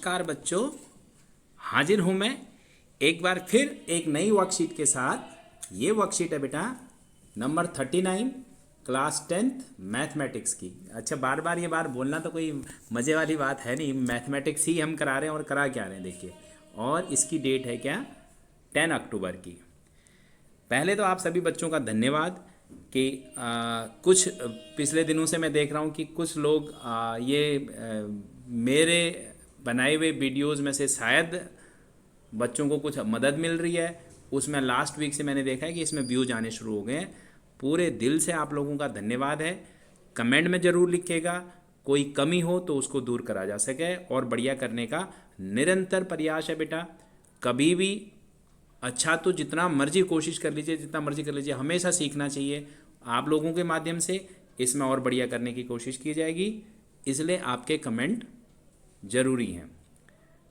नमस्कार बच्चों, हाजिर हूँ मैं एक बार फिर एक नई वर्कशीट के साथ। ये वर्कशीट है बेटा नंबर 39 क्लास 10th मैथमेटिक्स की। अच्छा, बार बार ये बार बोलना तो कोई मज़े वाली बात है नहीं, मैथमेटिक्स ही हम करा रहे हैं और करा क्या रहे हैं देखिए। और इसकी डेट है क्या, 10 अक्टूबर की। पहले तो आप सभी बच्चों का धन्यवाद कि कुछ पिछले दिनों से मैं देख रहा हूँ कि कुछ लोग मेरे बनाए हुए वीडियोस में से शायद बच्चों को कुछ मदद मिल रही है। उसमें लास्ट वीक से मैंने देखा है कि इसमें व्यूज आने शुरू हो गए हैं। पूरे दिल से आप लोगों का धन्यवाद है। कमेंट में ज़रूर लिखिएगा, कोई कमी हो तो उसको दूर करा जा सके और बढ़िया करने का निरंतर प्रयास है बेटा। कभी भी अच्छा तो जितना मर्जी कोशिश कर लीजिए, जितना मर्जी कर लीजिए, हमेशा सीखना चाहिए। आप लोगों के माध्यम से इसमें और बढ़िया करने की कोशिश की जाएगी, इसलिए आपके कमेंट ज़रूरी हैं।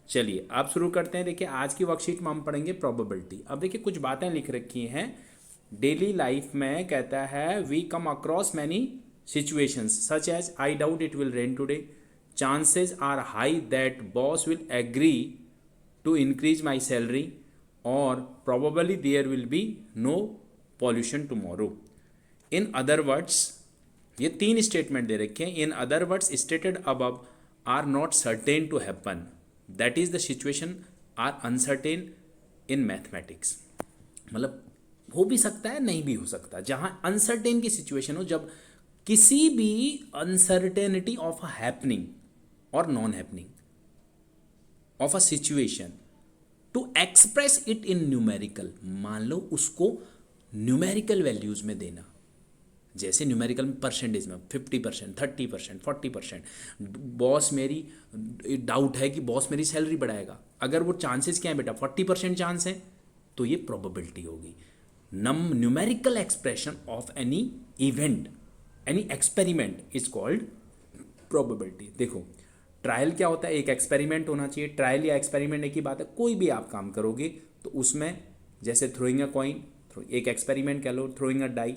चलिए अब शुरू करते हैं। देखिए आज की वर्कशीट में हम पढ़ेंगे प्रोबेबिलिटी। अब देखिए कुछ बातें लिख रखी हैं। डेली लाइफ में कहता है we come across many situations such as I doubt it will rain today, chances are high that boss will agree to increase my salary और probably there will be no pollution tomorrow. In other words, ये तीन statement दे रखे हैं। In other words stated above are not certain to happen, that is the situation are uncertain in mathematics. मतलब हो भी सकता है, नहीं भी हो सकता। जहां अनसर्टेन की सिचुएशन हो, जब किसी भी अनसर्टेनिटी ऑफ अ हैपनिंग और non happening of a situation to express it in numerical, मान लो उसको न्यूमेरिकल वैल्यूज में देना। जैसे न्यूमेरिकल में परसेंटेज में 50%, 30%, 40%। बॉस मेरी डाउट है कि बॉस मेरी सैलरी बढ़ाएगा, अगर वो चांसेस क्या है बेटा, 40% चांस है, तो ये प्रोबेबिलिटी होगी। Numerical expression of any event, any experiment is called probability. देखो ट्रायल क्या होता है, एक एक्सपेरिमेंट होना चाहिए। ट्रायल या एक्सपेरिमेंट एक ही बात है। कोई भी आप काम करोगे तो उसमें जैसे थ्रोइंग अ कॉइन, एक एक्सपेरिमेंट कह लो, थ्रोइंग अ डाई,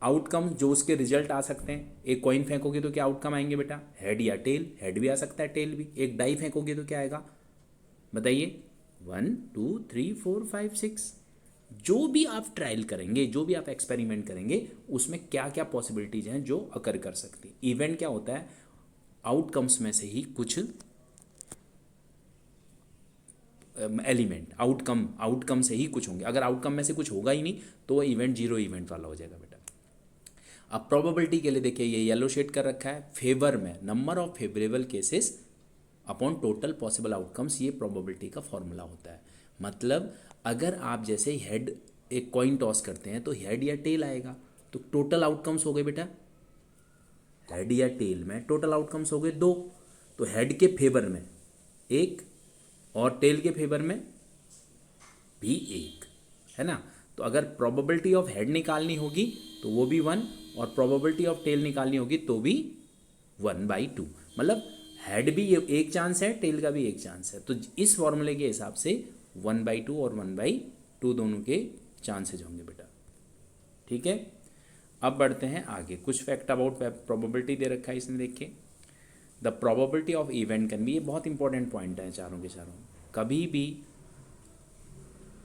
आउटकम जो उसके रिजल्ट आ सकते हैं। एक कॉइन फेंकोगे तो क्या आउटकम आएंगे बेटा, हेड या टेल। हेड भी आ सकता है, टेल भी। एक डाई फेंकोगे तो क्या आएगा बताइए, 1 2 3 4 5 6। जो भी आप ट्रायल करेंगे, जो भी आप एक्सपेरिमेंट करेंगे, उसमें क्या क्या पॉसिबिलिटीज हैं जो अकर कर सकती है। इवेंट क्या होता है, आउटकम्स में से ही कुछ एलिमेंट, आउटकम से ही कुछ होंगे। अगर आउटकम में से कुछ होगा ही नहीं तो वो इवेंट जीरो इवेंट वाला हो जाएगा बेटा। अब प्रोबेबिलिटी के लिए देखिए ये येलो शेड कर रखा है, फेवर में number of favourable cases upon total possible outcomes, ये प्रोबेबिलिटी का फॉर्मूला होता है। मतलब अगर आप जैसे हेड एक कॉइन टॉस करते हैं तो हेड या टेल आएगा, तो टोटल आउटकम्स हो गए बेटा, हेड या टेल में टोटल आउटकम्स हो गए दो। तो हेड के फेवर में एक और टेल के फेवर में भी एक, है ना। तो अगर प्रोबेबिलिटी ऑफ हेड निकालनी होगी तो वो भी 1, और प्रोबेबिलिटी ऑफ टेल निकालनी होगी तो भी 1/2। मतलब हेड भी एक चांस है, टेल का भी एक चांस है। तो इस फॉर्मूले के हिसाब से 1/2 और 1/2 दोनों के चांसेज होंगे बेटा। ठीक है, अब बढ़ते हैं आगे। कुछ फैक्ट अबाउट प्रोबेबिलिटी दे रखा है इसने, देखिए the probability of event can be, ये बहुत इंपॉर्टेंट पॉइंट है चारों के चारों। कभी भी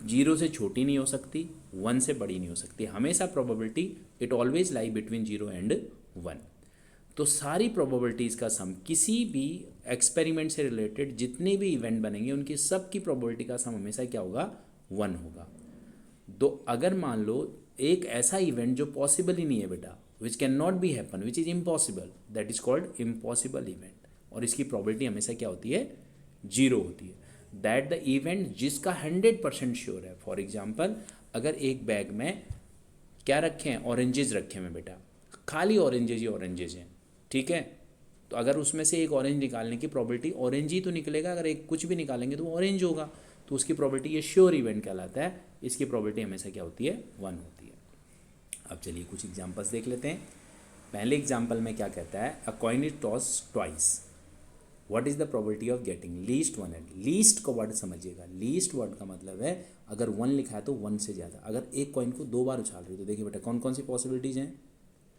0 से छोटी नहीं हो सकती, 1 से बड़ी नहीं हो सकती। हमेशा probability it always lie between 0 and 1। तो सारी प्रोबेबिलिटीज़ का सम, किसी भी एक्सपेरिमेंट से रिलेटेड जितने भी इवेंट बनेंगे उनकी सब की प्रोबेबिलिटी का सम हमेशा क्या होगा, 1 होगा। तो अगर मान लो एक ऐसा इवेंट जो पॉसिबल ही नहीं है बेटा, which can not be happen, which is impossible, that is called impossible event, और इसकी प्रोबेबिलिटी हमेशा क्या होती है, 0 होती है। दैट द इवेंट जिसका 100% श्योर है। फॉर एग्जाम्पल अगर एक बैग में क्या रखे हैं, ऑरेंजेस रखे हैं बेटा, खाली ऑरेंजेस ही ऑरेंजेस हैं, ठीक है। तो अगर उसमें से एक ऑरेंज निकालने की प्रोबेबिलिटी, ऑरेंज ही तो निकलेगा, अगर एक कुछ भी निकालेंगे तो ऑरेंज होगा, तो उसकी प्रोबेबिलिटी, ये श्योर इवेंट कहलाता है। इसकी प्रोबेबिलिटी हमेशा क्या होती है, 1 होती है। अब चलिए कुछ एग्जांपल्स देख लेते हैं। पहले एग्जांपल में क्या कहता है, अ coin is toss twice, what is the probability of getting least 1 and. Least का वर्ड समझिएगा, लीस्ट वर्ड का मतलब है अगर 1 लिखा है तो 1 से ज़्यादा। अगर एक कॉइन को 2 बार उछाल रही है तो देखिए बेटा कौन कौन सी पॉसिबिलिटीज़ हैं,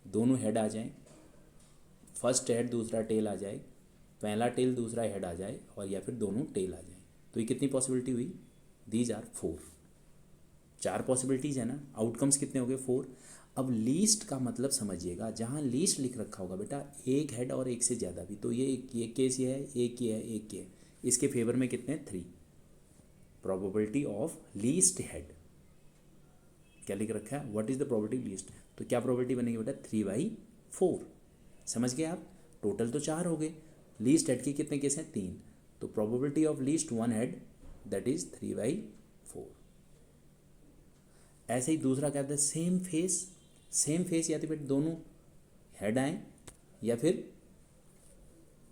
दोनों हेड आ जाएं, फर्स्ट हेड दूसरा टेल आ जाए, पहला टेल दूसरा हेड आ जाए और या फिर दोनों टेल आ जाए। तो ये कितनी पॉसिबिलिटी हुई? दीज आर 4, 4 पॉसिबिलिटीज़ है ना। आउटकम्स कितने हो गए? 4। अब लीस्ट का मतलब समझिएगा, जहाँ लीस्ट लिख रखा होगा बेटा एक हेड और एक से ज़्यादा भी, तो ये केस ये है, एक ही है, एक ही है, इसके फेवर में कितने? 3। प्रोबेबिलिटी ऑफ लीस्ट हेड क्या लिख रखा है? What is the probability least? तो क्या प्रोबेबिलिटी बनेगी बेटा? 3/4। समझ गए आप? टोटल तो 4 हो गए, लीस्ट हेड के कितने केस हैं? 3। तो probability of least one head that is 3/4। ऐसे ही दूसरा क्या था? Same face. सेम फेस या तो बेटा दोनों हेड आए या फिर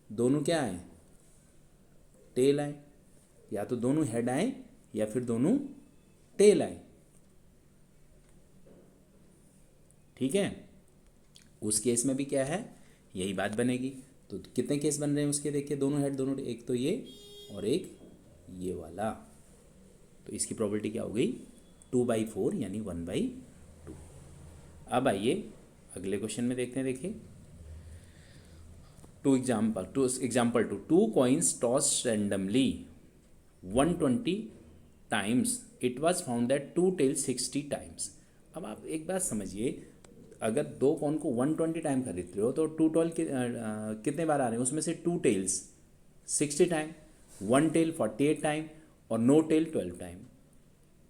दोनों क्या आए? टेल आए। या तो दोनों हेड आए या फिर दोनों टेल आए। ठीक है, उस केस में भी क्या है? यही बात बनेगी। तो कितने केस बन रहे हैं उसके? देखिए दोनों हेड दोनों, एक तो ये और एक ये वाला। तो इसकी प्रोबेबिलिटी क्या हो गई? 2/4 यानी 1/2। अब आइए अगले क्वेश्चन में देखते हैं। देखिए two example two coins toss randomly 120 times, it was found that two tails 60 times. अब आप एक बात समझिए, अगर दो कॉइन को 120 टाइम खरीद रहे हो तो टू टेल कितने बार आ रहे हैं? उसमें से two tails 60 time, one tail 48 time और नो टेल 12 टाइम।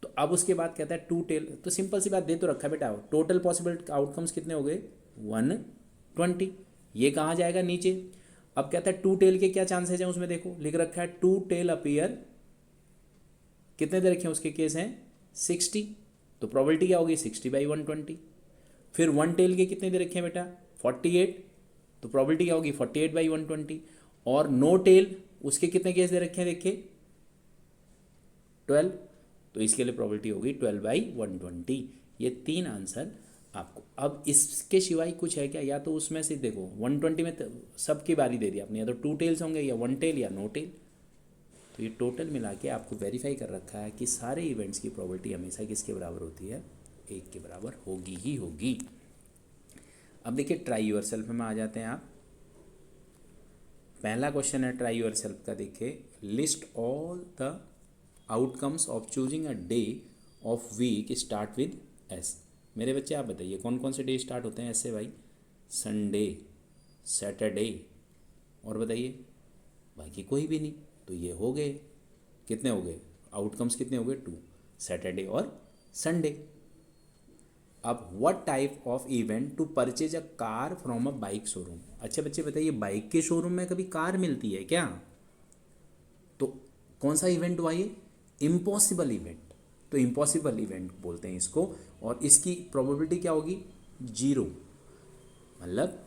तो अब उसके बाद कहता है टू टेल, तो सिंपल सी बात दे तो रखा है बेटा, टोटल पॉसिबल आउटकम्स कितने हो गए? 120। ये कहाँ जाएगा? नीचे। अब कहता है टू टेल के क्या चांसेस हैं उसमें? देखो लिख रखा है टू टेल अपीयर, कितने दे रखे हैं उसके केस हैं? 60। तो प्रोबेबिलिटी क्या होगी? 60/120। फिर वन टेल के कितने दे रखे हैं बेटा? 48। तो प्रोबेबिलिटी क्या होगी? 48/120। और नो टेल उसके कितने केस दे रखे हैं? देखिए 12। तो इसके लिए प्रोबेबिलिटी होगी 12/120। ये 3 आंसर आपको। अब इसके सिवाय कुछ है क्या? या तो उसमें से देखो 120 में सबकी बारी दे दी आपने, या तो टू टेल्स होंगे या वन टेल या नो टेल। तो ये टोटल मिला के आपको वेरीफाई कर रखा है कि सारे इवेंट्स की प्रोबेबिलिटी हमेशा किसके बराबर होती है? 1 के बराबर होगी ही होगी। अब देखिए ट्राई योर सेल्फ में आ जाते हैं आप। पहला क्वेश्चन है ट्राई योर सेल्फ का। देखिए list all the outcomes of choosing a day of week start with S. मेरे बच्चे आप बताइए कौन कौन से डे स्टार्ट होते हैं ऐसे भाई? संडे, सैटरडे, और बताइए बाकी कोई भी नहीं। तो ये हो गए, कितने हो गए आउटकम्स? कितने हो गए? 2, सैटरडे और संडे। अब what type of event to purchase a car from a bike showroom? अच्छे बच्चे बताइए बाइक के शोरूम में कभी कार मिलती है क्या? तो कौन सा इवेंट हुआ ये? Impossible event. तो इम्पॉसिबल इवेंट बोलते हैं इसको। और इसकी प्रोबेबिलिटी क्या होगी? 0। मतलब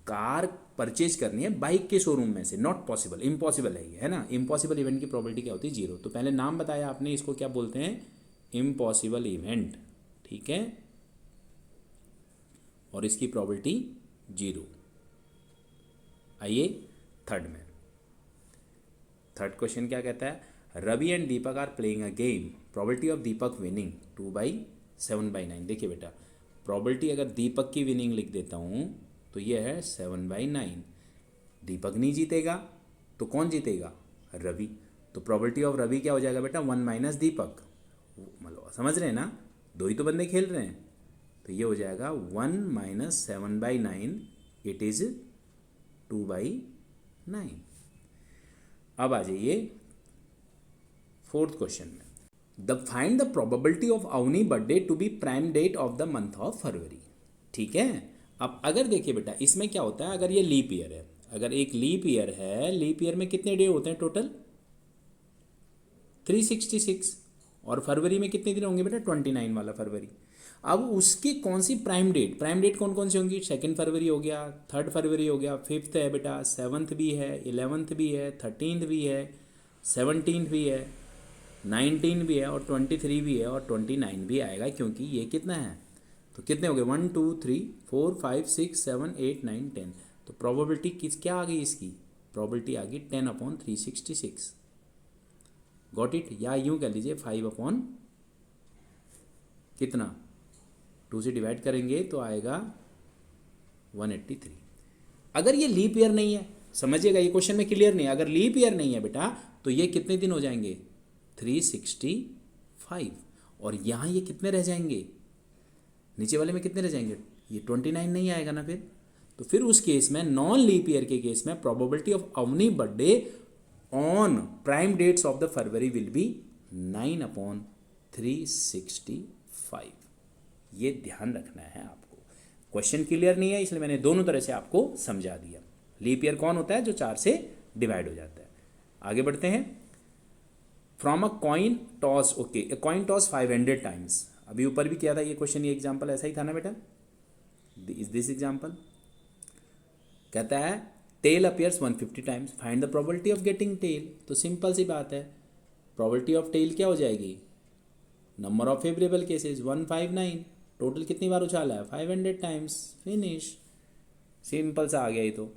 कार परचेज करनी है बाइक के शोरूम में से, नॉट पॉसिबल, इम्पॉसिबल है ये, है ना। इम्पॉसिबल इवेंट की प्रोबेबिलिटी क्या होती है? 0। तो पहले नाम बताया आपने, इसको क्या बोलते हैं? Impossible event. ठीक है, और इसकी प्रोबेबिलिटी 0। आइए थर्ड में। थर्ड क्वेश्चन क्या कहता है? Ravi and Deepak are playing a game, probability of Deepak winning 2/7/9। देखिए बेटा प्रोबेबिलिटी अगर दीपक की विनिंग लिख देता हूँ तो ये है 7/9। दीपक नहीं जीतेगा तो कौन जीतेगा? रवि। तो प्रोबेबिलिटी ऑफ रवि क्या हो जाएगा बेटा? 1 - दीपक। मतलब समझ रहे हैं ना, दो ही तो बंदे खेल रहे हैं। तो ये हो जाएगा 1 - 7/9, इट इज़ 2/9। अब आ जाइए फोर्थ क्वेश्चन में। The find the probability of Avni birthday to be prime date of the month of February. ठीक है, अब अगर देखिए बेटा इसमें क्या होता है, अगर ये लीप ईयर है, अगर एक लीप ईयर है, लीप ईयर में कितने डे होते हैं टोटल? 366। और फरवरी में कितने दिन होंगे बेटा? 29 वाला फरवरी। अब उसकी कौन C prime date? Prime date कौन कौन सी होंगी? 2 फरवरी हो गया, 3 फरवरी हो गया, 5th है बेटा, 7th भी है, 11th भी है, 13th भी है, 17th भी है, 19 भी है और 23 भी है और 29 भी आएगा, क्योंकि ये कितना है? तो कितने हो गए? 1 2 3 4 5 6 7 8 9 10। तो प्रोबेबिलिटी क्या आ गई इसकी? प्रोबेबिलिटी आ गई 10/366। Got it? या यूँ कह लीजिए 5 कितना? 2 से डिवाइड करेंगे तो आएगा 183। अगर ये लीप ईयर नहीं है समझिएगा, ये क्वेश्चन में क्लियर नहीं है। अगर लीप ईयर नहीं है बेटा तो ये कितने दिन हो जाएंगे 365, और यहाँ ये कितने रह जाएंगे, नीचे वाले में कितने रह जाएंगे, ये 29 नहीं आएगा ना फिर। तो फिर उस केस में नॉन लीप ईयर के केस में probability of Avni birthday on prime dates of the February will be 9/365। ये ध्यान रखना है आपको। क्वेश्चन क्लियर नहीं है इसलिए मैंने दोनों तरह से आपको समझा दिया। लीप ईयर कौन होता है, जो 4 से डिवाइड हो जाता है। आगे बढ़ते हैं। From a coin toss, okay, coin toss 500 times. अभी ऊपर भी किया था ये क्वेश्चन, ये एग्जाम्पल ऐसा ही था ना बेटा, इज दिस एग्जाम्पल। कहता है tail appears 150 times, find the probability of getting tail. तो सिंपल सी बात है, प्रोबेबिलिटी ऑफ टेल क्या हो जाएगी, number of favourable cases 159, total कितनी बार उछाला है 500 टाइम्स, फिनिश। सिंपल सा आ गया ये तो।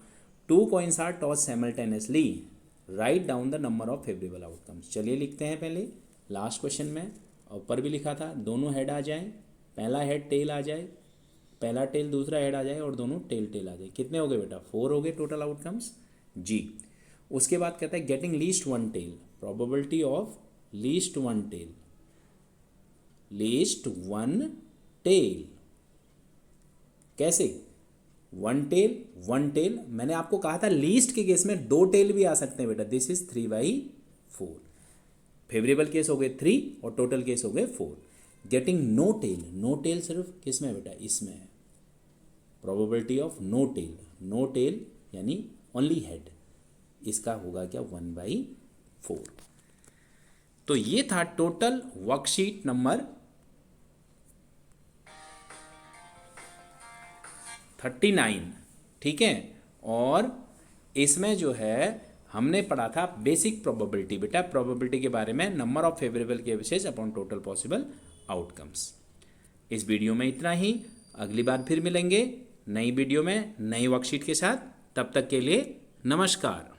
2 coins are toss simultaneously, write down the number of favourable outcomes. चलिए लिखते हैं पहले लास्ट क्वेश्चन में, ऊपर भी लिखा था दोनों हेड आ जाएं, पहला हेड टेल आ जाए, पहला टेल दूसरा हेड आ जाए और दोनों टेल टेल आ जाए। कितने हो गए बेटा 4 हो गए टोटल आउटकम्स जी। उसके बाद कहता है getting least one tail, probability of least one tail, least one tail कैसे, वन टेल। मैंने आपको कहा था लीस्ट के केस में 2 टेल भी आ सकते हैं बेटा, दिस इज 3/4। फेवरेबल केस हो गए 3 और टोटल केस हो गए 4। Getting no tail, no tail सिर्फ किस में बेटा, इसमें है। Probability of no tail, no tail यानी ओनली हेड, इसका होगा क्या 1/4। तो ये था टोटल वर्कशीट नंबर 39, ठीक है। और इसमें जो है हमने पढ़ा था बेसिक प्रोबेबिलिटी बेटा, प्रोबेबिलिटी के बारे में, number of favourable cases upon total possible outcomes. इस वीडियो में इतना ही, अगली बार फिर मिलेंगे नई वीडियो में नई वर्कशीट के साथ। तब तक के लिए नमस्कार।